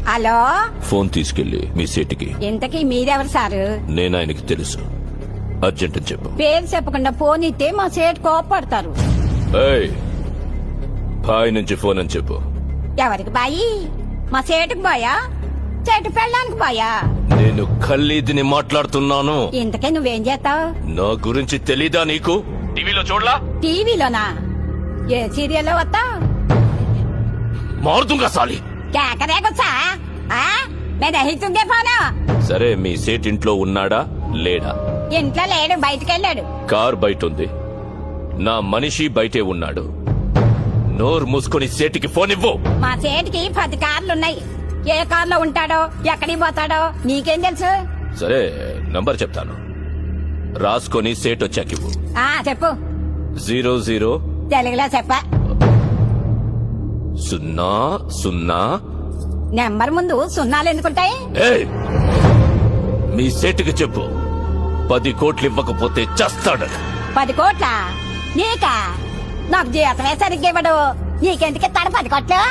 Hello, phone తీసుకెళ్లి మీ సీటుకి. ఇంతకీ మీరెవరు సారు? నేను ఆయనకి తెలుసు. అర్జెంట్ అని చెప్పు. పేరు చెప్పకుండా ఫోన్ ఇస్తే మా సేటు కోపడతారు. ఏయ్, బాయ్ నుంచి ఫోన్ అని చెప్పు. ఎవరికి బాయి? మా సేటుకు బాయా, చెట్టు పెళ్ళడానికి బాయా? నేను ఖల్లీదిని మాట్లాడుతున్నాను. ఇంతకే నువ్వేం చేస్తావు? నా గురించి తెలీదా నీకు? టీవీలో చూడలా? టీవీలోనా? ఏ సీరియల్లో వస్తావు? మారుతుంగా సాలి. కేకరేకొచ్చా? నేను అహితుందే ఫోను. సరే, మీ సేట్ ఇంట్లో ఉన్నాడా లేడా? ఇంట్లో లేడు, బయటకెళ్ళాడు. కార్ బయట ఉంది. నా మనిషి బయటే ఉన్నాడు. నోరు మూసుకొని సేటికి ఫోన్ ఇవ్వు. మా సేటికి 10 కార్లున్నాయి. ఏ కార్లో ఉంటాడో, ఎక్కడికి పోతాడో నీకేం తెలుసు? సరే, నంబర్ చెప్తాను, రాసుకొని సేట్ వచ్చాకివ్వు. చెప్పు. 00 తెలుగులో చెప్ప. 00. నెంబర్ ముందు సున్నాలు ఎందుకుంటాయి? ఏయ్, మీ సేటుకి చెప్పు, 10 కోట్లు ఇవ్వకపోతే చస్తాడు. 10 కోట్ల? నీకా? నాకు జీతమే సరిగ్గా ఇవ్వడు. నీకెందుకు ఇస్తాడు 10 కోట్లు?